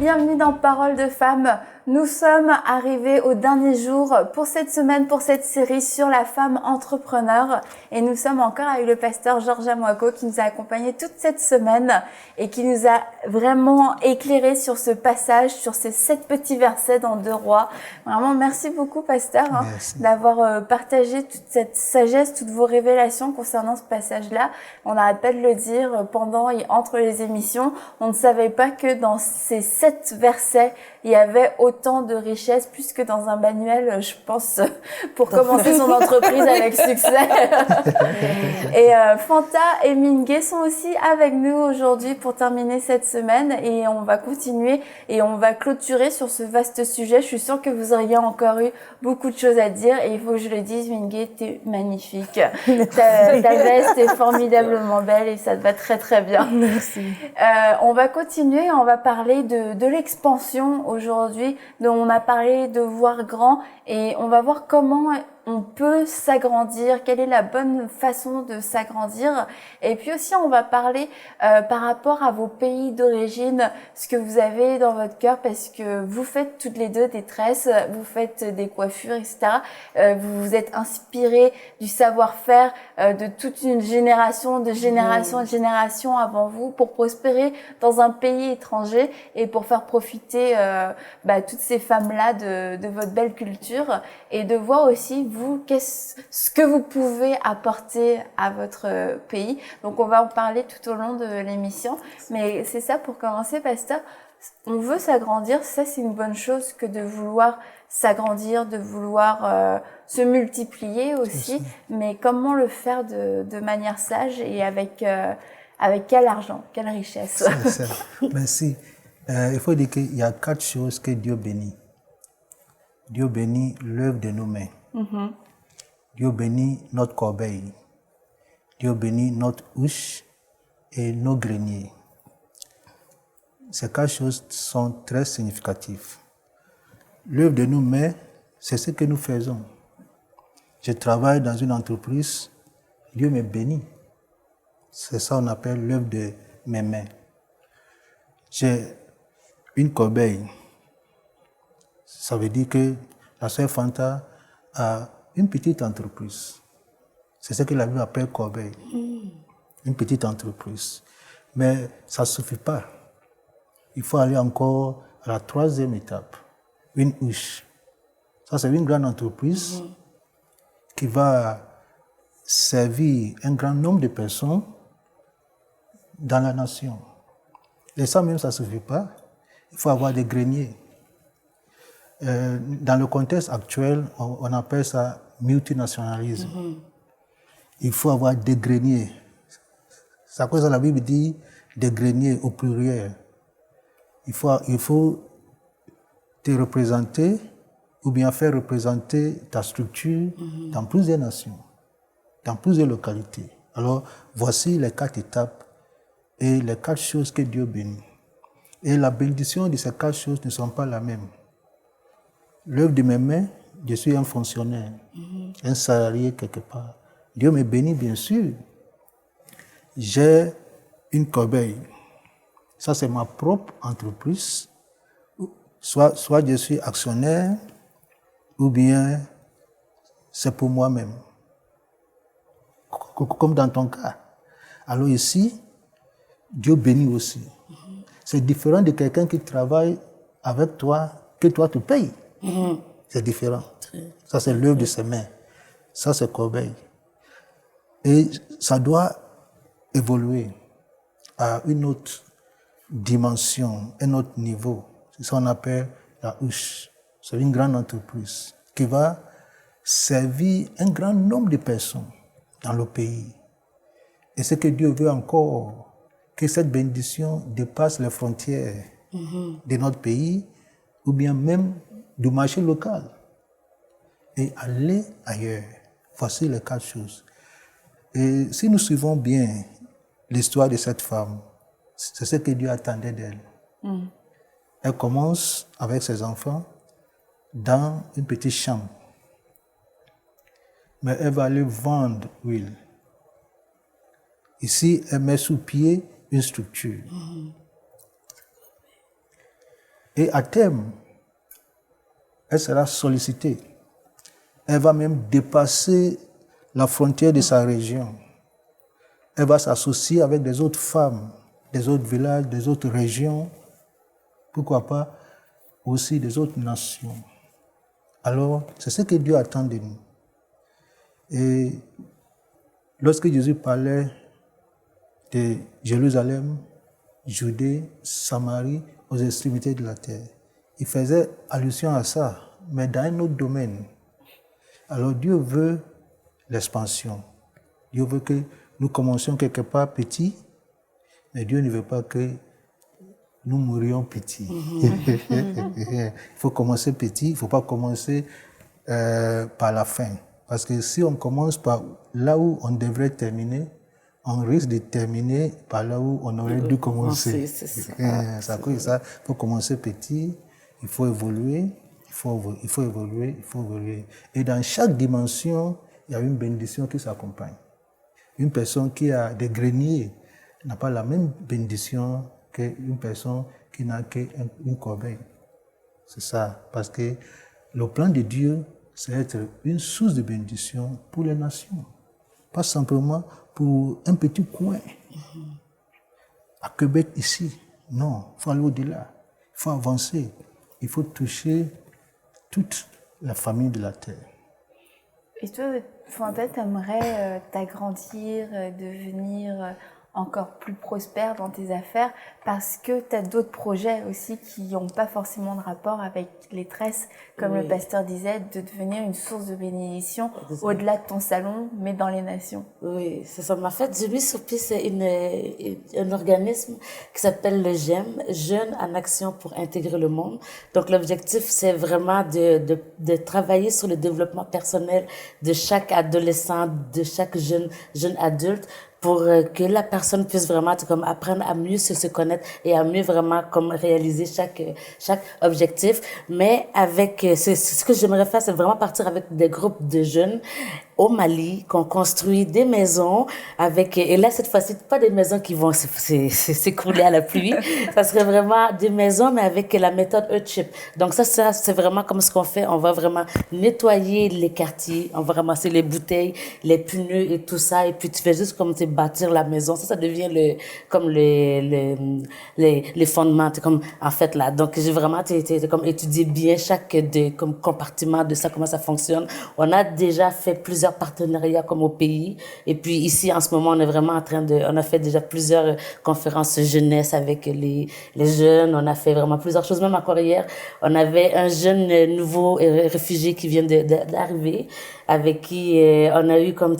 bienvenue dans Paroles de femmes. Nous sommes arrivés au dernier jour pour cette semaine, pour cette série sur la femme entrepreneur. Et nous sommes encore avec le pasteur Georges Amouako qui nous a accompagnés toute cette semaine et qui nous a vraiment éclairé sur ce passage, sur ces 7 petits versets dans 2 Rois. Vraiment, merci beaucoup, pasteur, d'avoir partagé toute cette sagesse, toutes vos révélations concernant ce passage-là. On n'arrête pas de le dire pendant et entre les émissions. On ne savait pas que dans ces 7 versets, il y avait autant de richesses, plus que dans un manuel, je pense, pour commencer son entreprise avec succès. Et Fanta et Mingue sont aussi avec nous aujourd'hui pour terminer cette semaine et on va continuer et on va clôturer sur ce vaste sujet. Je suis sûre que vous auriez encore eu beaucoup de choses à dire et il faut que je le dise, Mingue, t'es magnifique. Ta veste est formidablement belle et ça te va très très bien. Merci. On va continuer, on va parler de l'expansion aujourd'hui, dont on a parlé de voir grand et on va voir comment on peut s'agrandir, quelle est la bonne façon de s'agrandir. Et puis aussi, on va parler par rapport à vos pays d'origine, ce que vous avez dans votre cœur, parce que vous faites toutes les deux des tresses, vous faites des coiffures, etc. Vous vous êtes inspirés du savoir-faire de toute une génération, de génération avant vous, pour prospérer dans un pays étranger et pour faire profiter toutes ces femmes-là de votre belle culture et de voir aussi vous ce que vous pouvez apporter à votre pays. Donc on va en parler tout au long de l'émission, mais c'est ça pour commencer, pasteur. On veut s'agrandir, ça c'est une bonne chose que de vouloir s'agrandir, de vouloir se multiplier aussi, mais comment le faire de manière sage et avec quel argent, quelle richesse. C'est ça. Merci. Il faut dire qu'il y a 4 choses que Dieu bénit. Dieu bénit l'œuvre de nos mains. Mm-hmm. Dieu bénit notre corbeille. Dieu bénit notre huche et nos greniers. Ces 4 choses sont très significatives. L'œuvre de nos mains, c'est ce que nous faisons. Je travaille dans une entreprise, Dieu me bénit. C'est ça qu'on appelle l'œuvre de mes mains. J'ai une corbeille. Ça veut dire que la sœur Fanta a une petite entreprise. C'est ce que la Bible appelle corbeille. Une petite entreprise. Mais ça ne suffit pas. Il faut aller encore à la 3e étape. Une huche. Ça, c'est une grande entreprise qui va servir un grand nombre de personnes dans la nation. Et ça même, ça ne suffit pas. Il faut avoir des greniers. Dans le contexte actuel, on appelle ça multinationalisme. Il faut avoir des greniers. C'est à cause de la Bible dit des greniers au pluriel. Il faut te représenter ou bien faire représenter ta structure dans plusieurs nations, dans plusieurs localités. Alors, voici les 4 étapes et les 4 choses que Dieu bénit. Et la bénédiction de ces 4 choses ne sont pas la même. L'œuvre de mes mains, je suis un fonctionnaire, un salarié quelque part. Dieu me bénit, bien sûr. J'ai une corbeille. Ça, c'est ma propre entreprise. Soit je suis actionnaire, ou bien c'est pour moi-même. Comme dans ton cas. Alors ici, Dieu bénit aussi. C'est différent de quelqu'un qui travaille avec toi, que toi tu payes. C'est différent. Ça, c'est l'œuvre de ses mains. Ça, c'est corbeille. Et ça doit évoluer à une autre dimension, un autre niveau. C'est ça qu'on appelle la huche. C'est une grande entreprise qui va servir un grand nombre de personnes dans le pays. Et ce que Dieu veut encore, que cette bénédiction dépasse les frontières de notre pays ou bien même du marché local et aller ailleurs. Voici les 4 choses. Et si nous suivons bien l'histoire de cette femme, c'est ce que Dieu attendait d'elle. Elle commence avec ses enfants dans une petite chambre. Mais elle va aller vendre l'huile. Ici, elle met sous pied une structure. Et à terme, elle sera sollicitée. Elle va même dépasser la frontière de sa région. Elle va s'associer avec des autres femmes, des autres villages, des autres régions, pourquoi pas aussi des autres nations. Alors, c'est ce que Dieu attend de nous. Et lorsque Jésus parlait de Jérusalem, Judée, Samarie, aux extrémités de la terre, il faisait allusion à ça, mais dans un autre domaine. Alors Dieu veut l'expansion. Dieu veut que nous commencions quelque part petit, mais Dieu ne veut pas que nous mourions petits. Il faut commencer petit, il ne faut pas commencer par la fin. Parce que si on commence par là où on devrait terminer, on risque de terminer par là où on aurait dû commencer. Ça cause ça. Il faut commencer petit, il faut évoluer, il faut évoluer. Et dans chaque dimension, il y a une bénédiction qui s'accompagne. Une personne qui a des greniers n'a pas la même bénédiction qu'une personne qui n'a qu'une corbeille. C'est ça. Parce que le plan de Dieu, c'est être une source de bénédiction pour les nations. Pas simplement pour un petit coin. À Québec, ici. Non, il faut aller au-delà. Il faut avancer. Il faut toucher toute la famille de la terre. Et toi, tu aimerais t'agrandir, devenir encore plus prospère dans tes affaires parce que tu as d'autres projets aussi qui n'ont pas forcément de rapport avec les tresses, comme le pasteur disait, de devenir une source de bénédiction au-delà de ton salon, mais dans les nations. Oui, c'est ça. En fait, j'ai mis sur pied un organisme qui s'appelle le GEM, Jeunes en Action pour Intégrer le Monde. Donc, l'objectif, c'est vraiment de travailler sur le développement personnel de chaque adolescent, de chaque jeune adulte, pour que la personne puisse vraiment comme apprendre à mieux se connaître et à mieux vraiment comme réaliser chaque objectif. Mais avec ce que j'aimerais faire, c'est vraiment partir avec des groupes de jeunes au Mali, qu'on construit des maisons avec, et là, cette fois-ci, pas des maisons qui vont s'écrouler à la pluie. Ça serait vraiment des maisons, mais avec la méthode Earthship. Donc ça, c'est vraiment comme ce qu'on fait. On va vraiment nettoyer les quartiers. On va ramasser les bouteilles, les pneus et tout ça. Et puis, tu fais juste comme, bâtir la maison. Ça devient les fondements. Comme, en fait, là. Donc, j'ai vraiment, comme étudié bien chaque comme compartiment de ça, comment ça fonctionne. On a déjà fait plusieurs partenariats comme au pays. Et puis ici, en ce moment, on est vraiment en train on a fait déjà plusieurs conférences jeunesse avec les jeunes. On a fait vraiment plusieurs choses. Même encore hier, on avait un jeune nouveau réfugié qui vient d'arriver, avec qui on a eu comme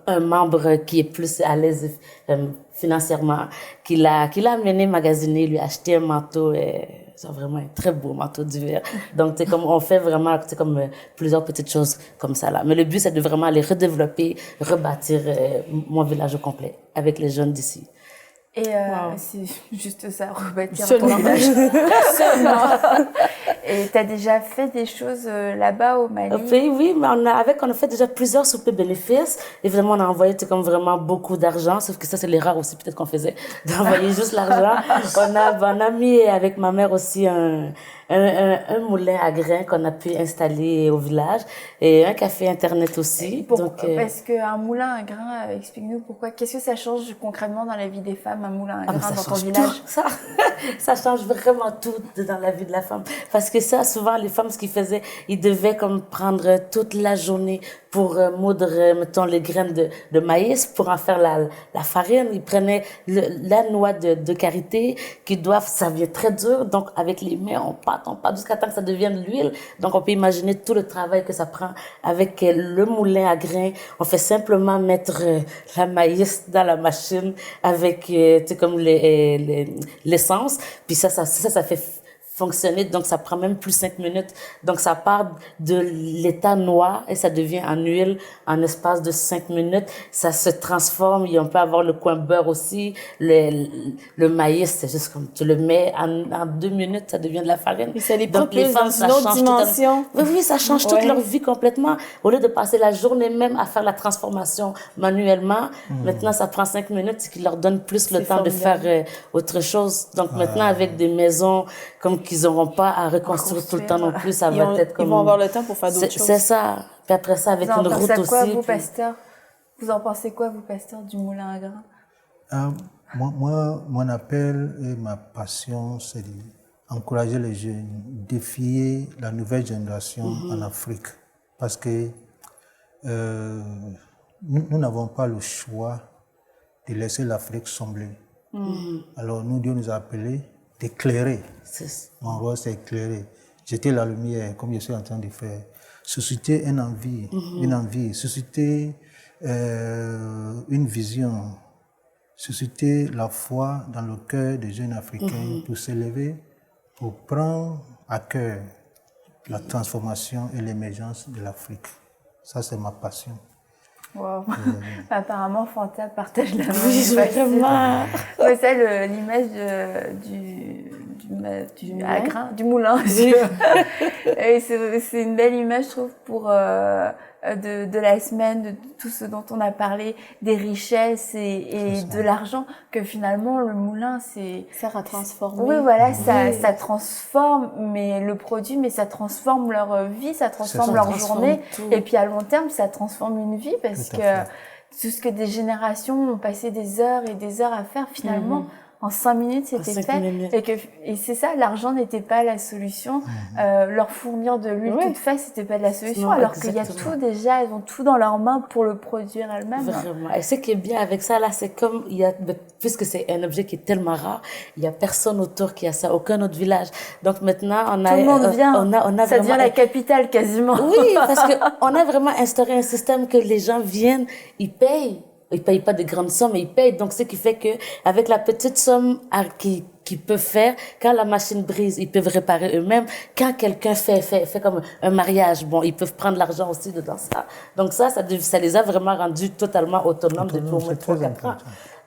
un membre qui est plus à l'aise financièrement, qui l'a amené magasiner, lui acheter un manteau. C'est vraiment un très beau manteau d'hiver. Donc, comme on fait vraiment comme plusieurs petites choses comme ça là. Mais le but, c'est de vraiment aller redévelopper, rebâtir mon village au complet avec les jeunes d'ici. Et c'est juste ça, rebâtir ton village. Seulement. Et tu as déjà fait des choses là-bas au Mali? Oui, mais on a fait déjà plusieurs soupers bénéfices. Évidemment, on a envoyé comme vraiment beaucoup d'argent, sauf que ça, c'est les rares aussi, peut-être qu'on faisait, d'envoyer juste l'argent. On a mis avec ma mère aussi un moulin à grains qu'on a pu installer au village et un café internet aussi. Parce qu'un moulin à grains, explique-nous pourquoi. Qu'est-ce que ça change concrètement dans la vie des femmes, un moulin à grains dans ton village? Ça change vraiment tout dans la vie de la femme. Parce que ça, souvent, les femmes, ce qu'ils faisaient, ils devaient comme prendre toute la journée pour moudre, mettons, les graines de maïs pour en faire la farine. Ils prenaient la noix de karité ça vient très dur. Donc, avec les mains, on pâte jusqu'à temps que ça devienne l'huile. Donc, on peut imaginer tout le travail que ça prend avec le moulin à grains. On fait simplement mettre la maïs dans la machine avec, comme l'essence. Puis ça fait fonctionner, donc ça prend même plus 5 minutes. Donc ça part de l'état noir et ça devient en huile en espace de 5 minutes. Ça se transforme et on peut avoir le coin beurre aussi. Le maïs, c'est juste comme tu le mets en 2 minutes, ça devient de la farine. Et ça les propulse dans une autre dimension. Oui, ça change toute leur vie complètement. Au lieu de passer la journée même à faire la transformation manuellement, maintenant ça prend 5 minutes, ce qui leur donne plus le temps de faire autre chose. Donc maintenant avec des maisons comme Donc, ils n'auront pas à reconstruire tout le temps non plus. Ça va être comme... Ils vont avoir le temps pour faire d'autres choses. C'est ça. Puis après ça, avec une route aussi. Quoi, vous, pasteur? Vous en pensez quoi, vous, pasteur du Moulin à Grains? Moi, mon appel et ma passion, c'est d'encourager les jeunes, défier la nouvelle génération en Afrique. Parce que nous n'avons pas le choix de laisser l'Afrique sombrer. Alors nous, Dieu nous a appelés d'éclairer. Mon rôle, c'est éclairer. Jeter la lumière, comme je suis en train de faire. Susciter une envie, susciter une vision, susciter la foi dans le cœur des jeunes Africains pour s'élever, pour prendre à cœur la transformation et l'émergence de l'Afrique. Ça, c'est ma passion. Wow. Apparemment, Fanta partage la même. Oui, vraiment. Ouais, c'est l'image du moulin. Oui. Et c'est une belle image, je trouve, pour de la semaine, de tout ce dont on a parlé, des richesses et de l'argent, que finalement le moulin, c'est... Ça va transformer. Oui, voilà, ça transforme le produit, mais ça transforme leur vie, ça transforme leur journée. Et puis à long terme, ça transforme une vie, parce que tout ce que des générations ont passé des heures et des heures à faire, finalement... En 5 minutes, c'était fait. Et c'est ça, l'argent n'était pas la solution. Leur fournir de l'huile toute faite, c'était pas de la solution. Non, alors qu'il y a tout déjà, elles ont tout dans leurs mains pour le produire elles-mêmes. Vraiment. Et ce qui est bien avec ça, là, c'est comme, puisque c'est un objet qui est tellement rare, il y a personne autour qui a ça, aucun autre village. Donc maintenant, tout le monde vient. Ça devient la capitale quasiment. Oui, parce qu'on a vraiment instauré un système que les gens viennent, ils payent. Ils payent pas de grandes sommes, mais ils payent. Donc, ce qui fait que, avec la petite somme qu'ils peuvent faire, quand la machine brise, ils peuvent réparer eux-mêmes. Quand quelqu'un fait comme un mariage, bon, ils peuvent prendre l'argent aussi dedans ça. Donc ça les a vraiment rendus totalement autonomes depuis au moins 3-4 ans.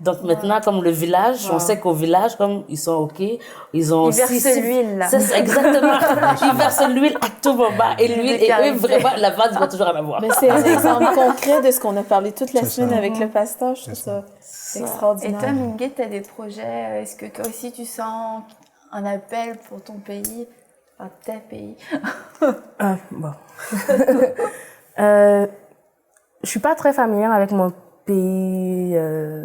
Donc maintenant, comme le village, on sait qu'au village, comme ils sont OK, ils versent l'huile, là. C'est exactement. Ils versent l'huile à tout moment. Et l'huile, et eux, vraiment, la vente va toujours en avoir. Mais c'est un exemple concret de ce qu'on a parlé toute la semaine avec le pasteur. Je trouve ça extraordinaire. Et toi, Minguet, tu as des projets. Est-ce que toi aussi, tu sens un appel pour ton pays, enfin, tes pays? Bon. Je suis pas très familière avec mon pays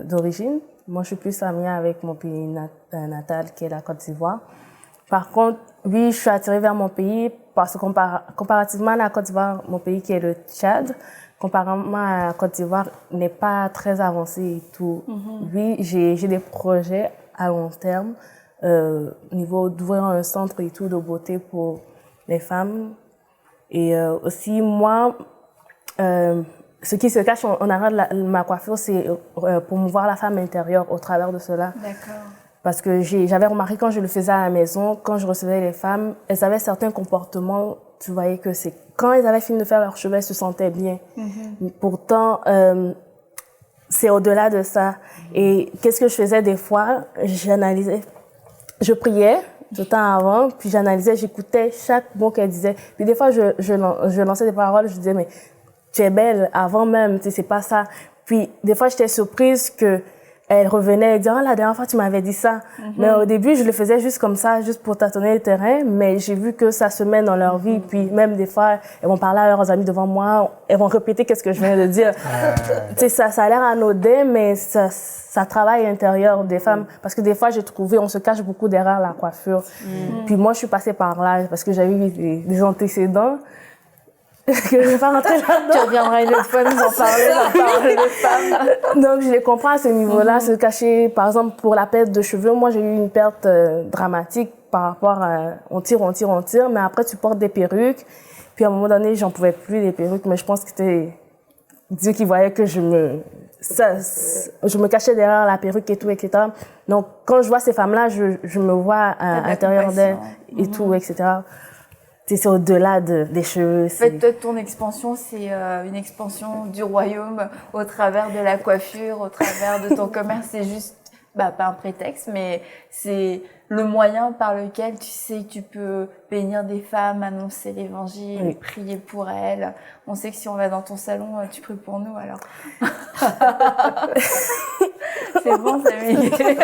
d'origine. Moi, je suis plus familière avec mon pays natal, qui est la Côte d'Ivoire. Par contre, oui, je suis attirée vers mon pays parce que comparativement à la Côte d'Ivoire, mon pays qui est le Tchad, comparément à la Côte d'Ivoire, n'est pas très avancé et tout. Oui, j'ai des projets à long terme, au niveau d'ouvrir un centre et tout de beauté pour les femmes. Et aussi, moi, ce qui se cache en arrière de ma coiffure, c'est promouvoir la femme intérieure au travers de cela. D'accord. Parce que j'avais remarqué quand je le faisais à la maison, quand je recevais les femmes, elles avaient certains comportements, tu voyais que c'est quand elles avaient fini de faire leurs cheveux, elles se sentaient bien. Pourtant, c'est au-delà de ça. Et qu'est-ce que je faisais des fois? J'analysais, je priais tout le temps avant, puis j'analysais, j'écoutais chaque mot qu'elle disait. Puis des fois, je lançais des paroles, je disais, mais tu es belle avant même, tu sais, c'est pas ça. Puis des fois, j'étais surprise que elle revenait et disait, oh, la dernière fois, tu m'avais dit ça. Mais au début, je le faisais juste comme ça, juste pour tâtonner le terrain. Mais j'ai vu que ça se met dans leur vie. Puis même des fois, elles vont parler à leurs amis devant moi. Elles vont répéter qu'est-ce que je viens de dire. Tu sais, ça a l'air anodin, mais ça travaille à l'intérieur des femmes. Parce que des fois, j'ai trouvé, on se cache beaucoup derrière la coiffure. Puis moi, je suis passée par là parce que j'avais eu des antécédents. Que je vais pas rentrer là-dedans. Tu reviendras une autre fois nous en parler de femmes. Donc, je les comprends à ce niveau-là, se cacher. Par exemple, pour la perte de cheveux, moi, j'ai eu une perte dramatique par rapport à on tire, mais après, tu portes des perruques. Puis, à un moment donné, j'en pouvais plus des perruques, mais je pense que c'était Dieu qui voyait que je me cachais derrière la perruque et tout, etc. Donc, quand je vois ces femmes-là, je me vois à l'intérieur d'elles et tout, etc. C'est au-delà des cheveux. En fait, toi, ton expansion, c'est une expansion du royaume au travers de la coiffure, au travers de ton commerce. C'est juste pas un prétexte, mais c'est le moyen par lequel tu sais que tu peux bénir des femmes, annoncer l'évangile, prier pour elles. On sait que si on va dans ton salon, tu pries pour nous, alors. C'est bon, ça Miguel.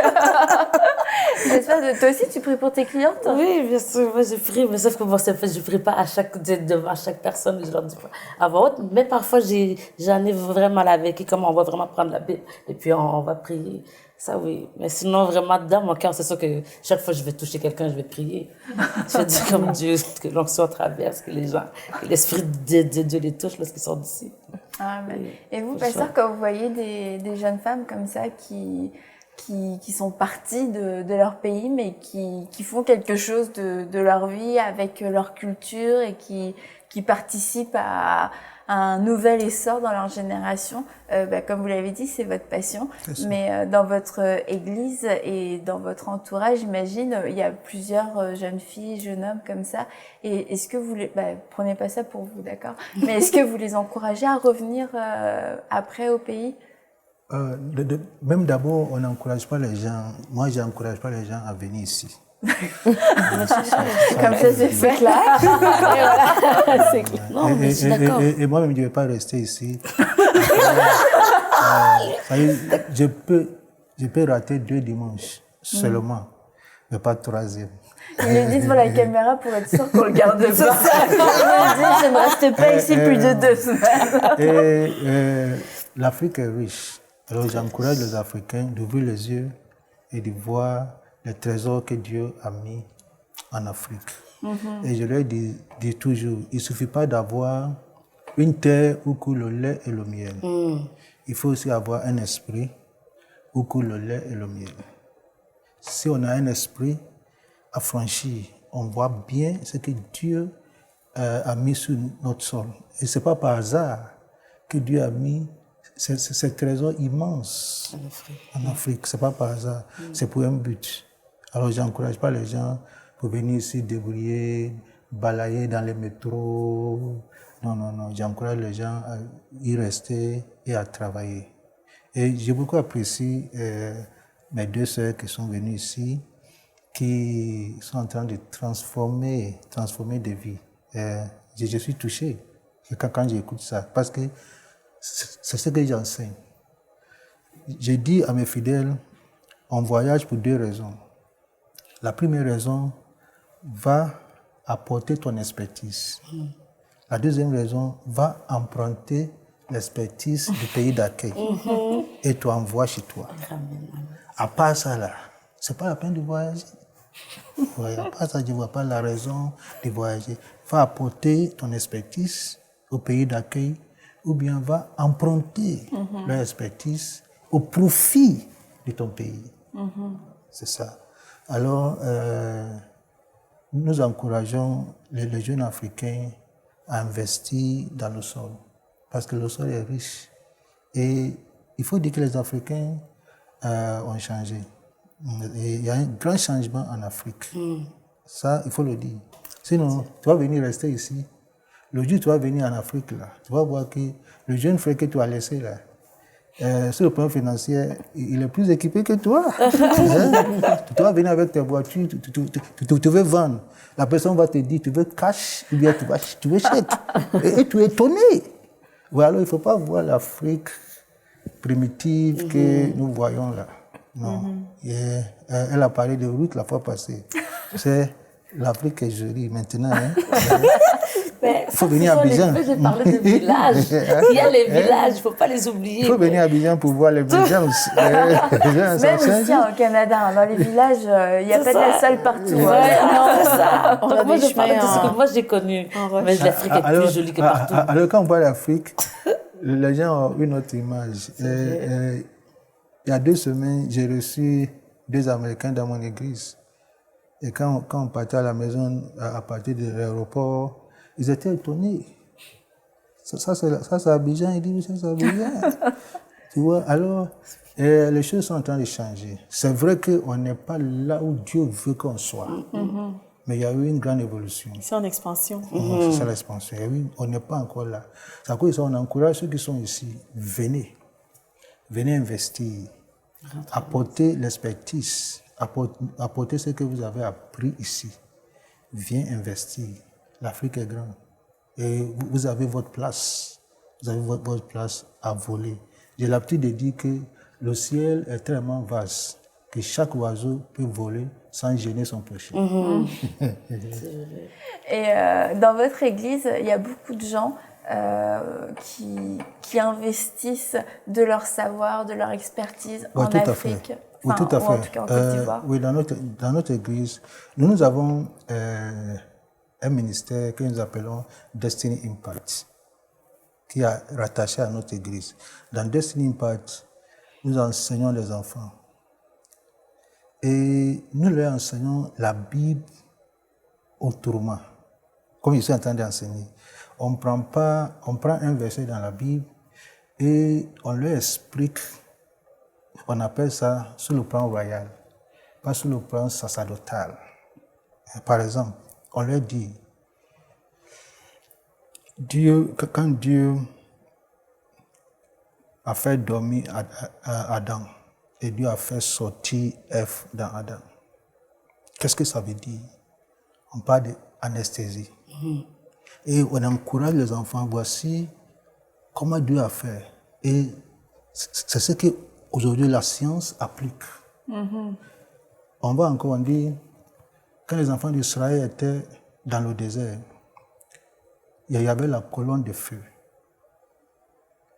J'espère que toi aussi, tu pries pour tes clientes? Oui, bien sûr, moi je prie, mais sauf que moi, je prie pas devant chaque personne, je leur dis pas à voix haute, mais parfois j'en ai vraiment avec, comme on va vraiment prendre la Bible, et puis on va prier. Ça, oui. Mais sinon, vraiment, dans mon cœur, c'est sûr que chaque fois que je vais toucher quelqu'un, je vais prier. Je vais dire comme Dieu, que l'onction traverse, que l'Esprit de Dieu les touche lorsqu'ils sont d'ici. Amen. Et vous, pasteur, quand vous voyez des jeunes femmes comme ça qui sont parties de leur pays, mais qui font quelque chose de leur vie avec leur culture et qui participent à un nouvel essor dans leur génération. Comme vous l'avez dit, c'est votre passion. Mais dans votre église et dans votre entourage, j'imagine, il y a plusieurs jeunes filles, jeunes hommes comme ça. Et est-ce que vous prenez pas ça pour vous, d'accord? Mais est-ce que vous les encouragez à revenir après au pays? Même d'abord, on n'encourage pas les gens. Moi, je n'encourage pas les gens à venir ici. Comme ça, c'est clair. C'est clair. Non, mais je suis d'accord. Et moi-même, je ne vais pas rester ici. Je peux rater 2 dimanches seulement, mais pas 3e. Il le dit devant la caméra pour être sûr qu'on le garde pas. Il me dit, je ne reste pas ici plus de 2 semaines. L'Afrique est riche. Alors j'encourage les Africains d'ouvrir les yeux et de voir les trésors que Dieu a mis en Afrique. Et je leur dis toujours, il ne suffit pas d'avoir une terre où coule le lait et le miel. Il faut aussi avoir un esprit où coule le lait et le miel. Si on a un esprit affranchi, on voit bien ce que Dieu a mis sur notre sol. Et ce n'est pas par hasard que Dieu a mis ces trésors immenses en Afrique. Ce n'est pas par hasard, c'est pour un but. Alors, je n'encourage pas les gens pour venir ici débrouiller, balayer dans les métros. Non. J'encourage les gens à y rester et à travailler. Et j'ai beaucoup apprécié mes 2 sœurs qui sont venues ici, qui sont en train de transformer des vies. Je suis touché quand j'écoute ça, parce que c'est ce que j'enseigne. Je dis à mes fidèles, on voyage pour 2 raisons. La première raison, va apporter ton expertise. La deuxième raison, va emprunter l'expertise du pays d'accueil et tu envoies chez toi. À part ça, là, c'est pas la peine de voyager. À part ça, je ne vois pas la raison de voyager. Va apporter ton expertise au pays d'accueil ou bien va emprunter leur expertise au profit de ton pays. C'est ça. Alors, nous encourageons les jeunes Africains à investir dans le sol, parce que le sol est riche. Et il faut dire que les Africains ont changé. Et il y a un grand changement en Afrique. Ça, il faut le dire. Sinon, tu vas venir rester ici. Le jour où tu vas venir en Afrique, là, tu vas voir que le jeune frère que tu as laissé là, sur le plan financier, il est plus équipé que toi. Tu vas venir avec tes voitures, tu veux vendre. La personne va te dire, tu veux cash ou bien tu veux chèque. Et tu es étonné. Ou alors, il ne faut pas voir l'Afrique primitive que nous voyons là. Non. Elle a parlé de route la fois passée. C'est l'Afrique est jolie maintenant. Il faut venir à Abidjan. J'ai parlé de villages. Il y a les villages, il ne faut pas les oublier. Il faut venir à Abidjan pour voir les villages. Même ici au Canada, dans les villages, il n'y a pas de la salle partout. Non, ça. On a moi, des je parle de ce chemins que moi j'ai connu. Mais l'Afrique est plus jolie que partout. Alors, quand on parle d'Afrique, les gens ont une autre image. Il y a 2 semaines, j'ai reçu 2 Américains dans mon église. Et quand on partait à la maison, à partir de l'aéroport, ils étaient étonnés. Ça c'est Abidjan. Ils disent, ça c'est Abidjan. Tu vois, alors, les choses sont en train de changer. C'est vrai qu'on n'est pas là où Dieu veut qu'on soit. Mais il y a eu une grande évolution. C'est en expansion. C'est l'expansion. On n'est pas encore là. C'est à cause de ça qu'on encourage ceux qui sont ici. Venez investir. apportez l'expertise, apportez ce que vous avez appris ici. Viens investir. L'Afrique est grande. Et vous avez votre place. Vous avez votre place à voler. J'ai l'habitude de dire que le ciel est tellement vaste que chaque oiseau peut voler sans gêner son péché. Et dans votre église, il y a beaucoup de gens qui investissent de leur savoir, de leur expertise en Afrique. Oui, tout à fait. Ou en tout cas en Côte d'Ivoire. Oui, dans notre église, nous avons un ministère que nous appelons Destiny Impact, qui est rattaché à notre église. Dans Destiny Impact, nous enseignons les enfants. Et nous leur enseignons la Bible autrement, comme je suis en train d'enseigner. On prend un verset dans la Bible et on leur explique, on appelle ça sur le plan royal, pas sur le plan sacerdotal. Par exemple, on leur dit, quand Dieu a fait dormir Adam, et Dieu a fait sortir Ève dans Adam. Qu'est-ce que ça veut dire? On parle d'anesthésie. Et on encourage les enfants, voici comment Dieu a fait. Et c'est ce qu'aujourd'hui la science applique. On va encore dire, quand les enfants d'Israël étaient dans le désert, il y avait la colonne de feu.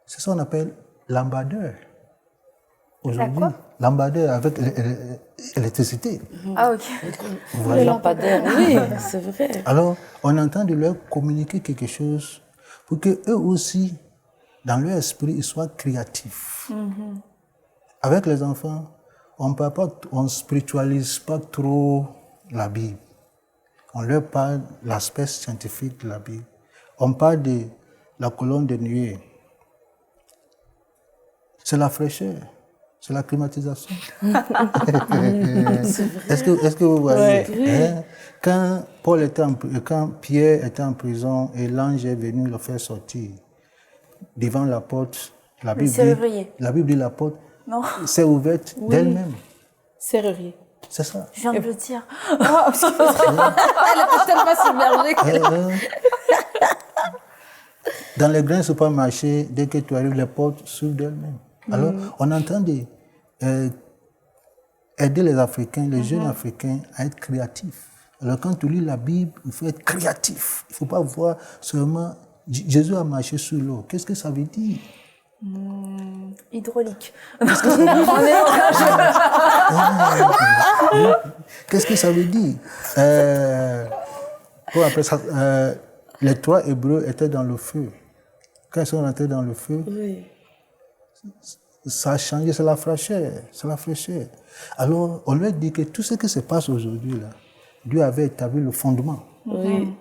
C'est ça qu'on appelle lambadeur. Aujourd'hui, lambadeur avec l'électricité. Ah, ok. Le lampadaire, oui, c'est vrai. Alors, on entend de leur communiquer quelque chose pour qu'eux aussi, dans leur esprit, ils soient créatifs. Avec les enfants, on ne spiritualise pas trop la Bible. On leur parle de l'aspect scientifique de la Bible. On parle de la colonne de nuée. C'est la fraîcheur. C'est la climatisation. Est-ce que vous voyez? Quand Pierre était en prison et l'ange est venu le faire sortir, devant la porte, la Bible dit la porte s'est ouverte d'elle-même. Serrurier. C'est ça. Je viens de le dire. Elle était tellement submergée. Dans les grands supermarchés, dès que tu arrives, les portes s'ouvrent d'elles-mêmes. Alors, on entend aider les Africains, les jeunes Africains à être créatifs. Alors, quand tu lis la Bible, il faut être créatif. Il ne faut pas voir seulement Jésus a marché sur l'eau. Qu'est-ce que ça veut dire? Hydraulique. Qu'est-ce que ça veut dire? Après ça, les 3 Hébreux étaient dans le feu. Quand ils sont rentrés dans le feu, ça a changé, c'est la fraîcheur. Alors, on leur dit que tout ce qui se passe aujourd'hui, là, Dieu avait établi le fondement. Oui,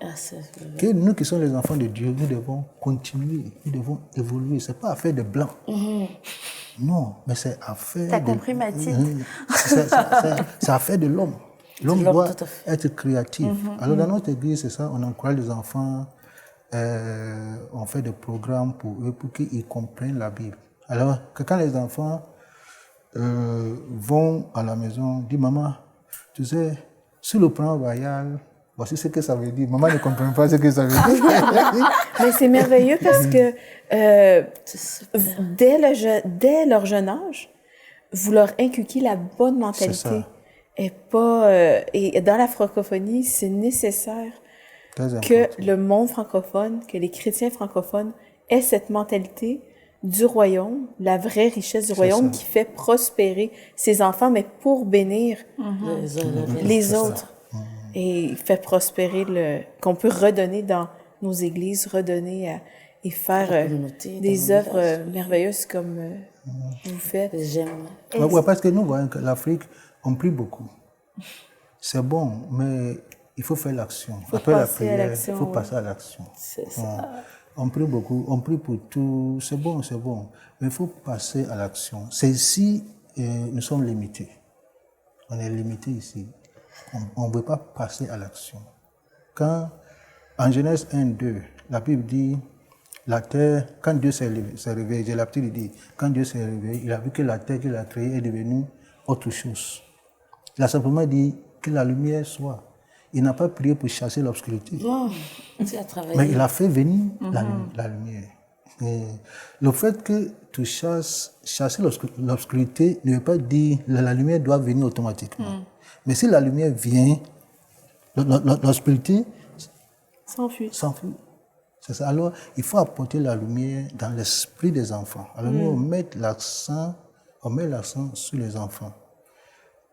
que nous qui sommes les enfants de Dieu, nous devons continuer, nous devons évoluer. Ce n'est pas affaire de blanc. Non, mais c'est affaire T'as compris ma titre. C'est affaire de l'homme. L'homme doit être créatif. Alors, dans notre église, c'est ça, on encourage les enfants, on fait des programmes pour eux, pour qu'ils comprennent la Bible. Alors, quand les enfants vont à la maison, disent, maman, tu sais, sur le plan royal, voici ce que ça veut dire. Maman ne comprend pas ce que ça veut dire. Mais c'est merveilleux parce que dès leur jeune âge, vous leur inculquez la bonne mentalité. Et dans la francophonie, c'est nécessaire que le monde francophone, que les chrétiens francophones aient cette mentalité du royaume, la vraie richesse du royaume qui fait prospérer ses enfants, mais pour bénir les autres. Et fait prospérer qu'on peut redonner dans nos églises, redonner et faire des œuvres merveilleuses comme vous faites. J'aime. Ouais, parce que nous voyons que l'Afrique, on prie beaucoup. C'est bon, mais il faut faire l'action. Après la prière, il faut passer à l'action. C'est ça. On prie beaucoup, on prie pour tout, c'est bon, mais il faut passer à l'action. C'est ici, nous sommes limités. On est limité ici. On ne veut pas passer à l'action. Quand, en Genèse 1, 2, la Bible dit, La terre, quand Dieu s'est réveillé, j'ai l'habitude de dire, quand Dieu s'est réveillé, il a vu que la terre qu'il a créée est devenue autre chose. Il a simplement dit que la lumière soit. Il n'a pas prié pour chasser l'obscurité. Non, tu as travaillé. Mais il a fait venir la lumière. Et le fait que tu chasser l'obscurité ne veut pas dire que la lumière doit venir automatiquement. Mais si la lumière vient, l'obscurité s'enfuit. C'est ça. Alors, il faut apporter la lumière dans l'esprit des enfants. Alors, nous, on met l'accent sur les enfants,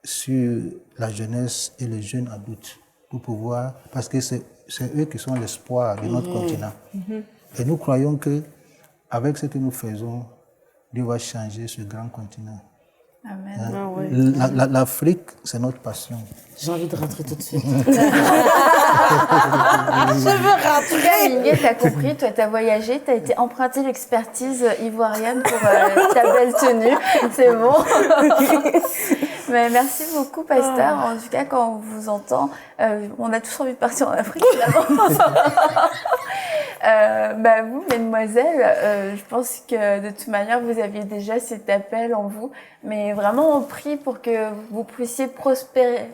sur la jeunesse et les jeunes adultes, pour pouvoir, parce que c'est eux qui sont l'espoir de notre continent. Et nous croyons que avec ce que nous faisons, Dieu va changer ce grand continent. Amen. L'Afrique, c'est notre passion. J'ai envie de rentrer tout de suite. Je veux rentrer. Miguel, t'as compris, toi t'as voyagé, t'as été emprunté l'expertise ivoirienne pour ta belle tenue. C'est bon. Mais merci beaucoup, pasteur. En tout cas, quand on vous entend, on a tous envie de partir en Afrique, finalement. Vous, mesdemoiselles, je pense que de toute manière, vous aviez déjà cet appel en vous. Mais vraiment, on prie pour que vous puissiez prospérer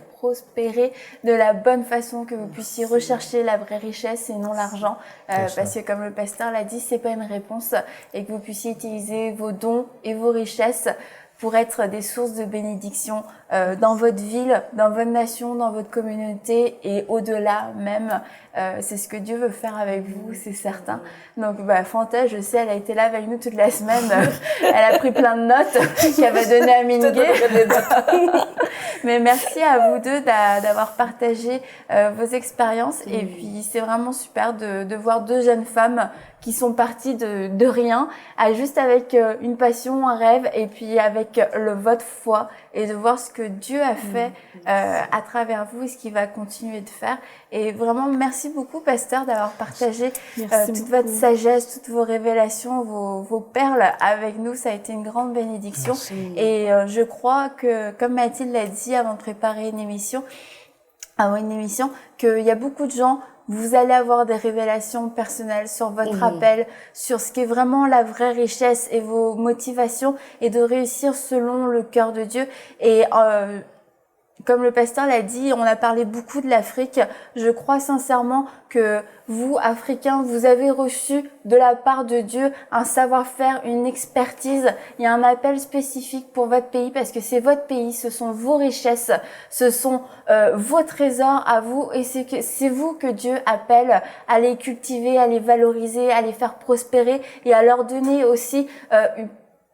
de la bonne façon, que vous puissiez rechercher la vraie richesse et non l'argent. Parce que comme le pasteur l'a dit, c'est pas une réponse. Et que vous puissiez utiliser vos dons et vos richesses pour être des sources de bénédiction dans votre ville, dans votre nation, dans votre communauté et au-delà même. C'est ce que Dieu veut faire avec vous, c'est certain. Donc Fanta, je sais, elle a été là avec nous toute la semaine. Elle a pris plein de notes qu'elle va donner à Mingué. Mais merci à vous deux d'avoir partagé vos expériences. Et puis c'est vraiment super de voir deux jeunes femmes qui sont parties de rien, juste avec une passion, un rêve, et puis avec votre foi, et de voir ce que Dieu a fait à travers vous et ce qu'il va continuer de faire. Et vraiment, merci beaucoup, pasteur, d'avoir partagé toute votre sagesse, toutes vos révélations, vos perles avec nous. Ça a été une grande bénédiction. Merci. Et je crois que, comme Mathilde l'a dit avant de préparer une émission, qu'il y a beaucoup de gens, vous allez avoir des révélations personnelles sur votre appel, sur ce qui est vraiment la vraie richesse et vos motivations, et de réussir selon le cœur de Dieu. Et comme le pasteur l'a dit, on a parlé beaucoup de l'Afrique. Je crois sincèrement que vous, Africains, vous avez reçu de la part de Dieu un savoir-faire, une expertise. Il y a un appel spécifique pour votre pays parce que c'est votre pays, ce sont vos richesses, ce sont vos trésors à vous, et c'est vous que Dieu appelle à les cultiver, à les valoriser, à les faire prospérer et à leur donner aussi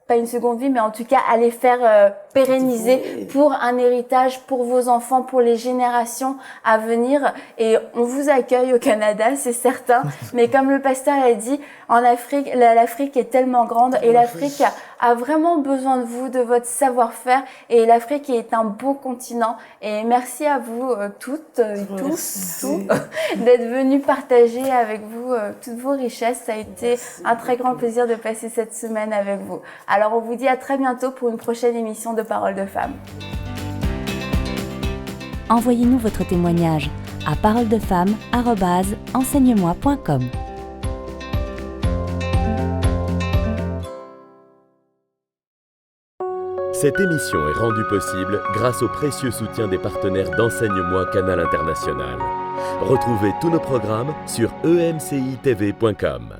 pas une seconde vie, mais en tout cas à les faire pérenniser pour un héritage pour vos enfants, pour les générations à venir. Et on vous accueille au Canada, c'est certain. Mais comme le pasteur l'a dit, en Afrique, l'Afrique est tellement grande et l'Afrique a vraiment besoin de vous, de votre savoir-faire. Et l'Afrique est un beau continent. Et merci à vous toutes et tous d'être venus partager avec vous toutes vos richesses. Ça a été un très grand plaisir de passer cette semaine avec vous. Alors on vous dit à très bientôt pour une prochaine émission de Paroles de Femmes. Envoyez-nous votre témoignage à paroledefemmes@enseigne-moi.com. Cette émission est rendue possible grâce au précieux soutien des partenaires d'Enseigne-moi Canal International. Retrouvez tous nos programmes sur emcitv.com.